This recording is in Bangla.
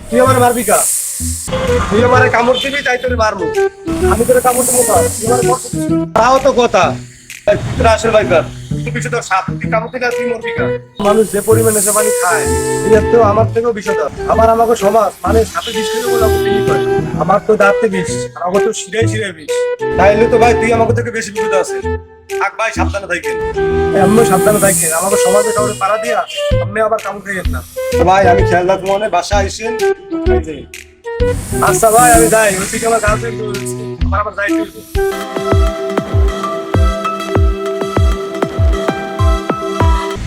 তুই আমার মারবি কা? তুই আমার কামড় দিবি তাই তোরে মারবো। আমি তোরে কামড় দেবো না, তাও তো কথা। আসলে ভাই মানুষ যে পরিমাণে সে পানি খায় এর তো আমার থেকেও বিষয়টা আবার আমাকে সমাজ মানে সাথে বিষ খেলে বলে আমাকে বিক্রি করে। আমার তো দাঁতে বিষ আর আমার তো শিরাই শিরাই বিষ। তাইলে তো ভাই তুই আমাকে থেকে বেশি বিপদ আছে। থাক ভাই সাবধানে থাকেন। আমিও সাবধানে থাকেন, আমাকে সমাজে কাউরে পাড়া দিয়া আমি আবার কামড় খেয়ে যেতাম। ভাই আমি খেয়াল রাখবো মনে বাসা আইসেন। আচ্ছা ভাই আমি যাই, ওই থেকে আমার গাছ আমার আবার যাইতে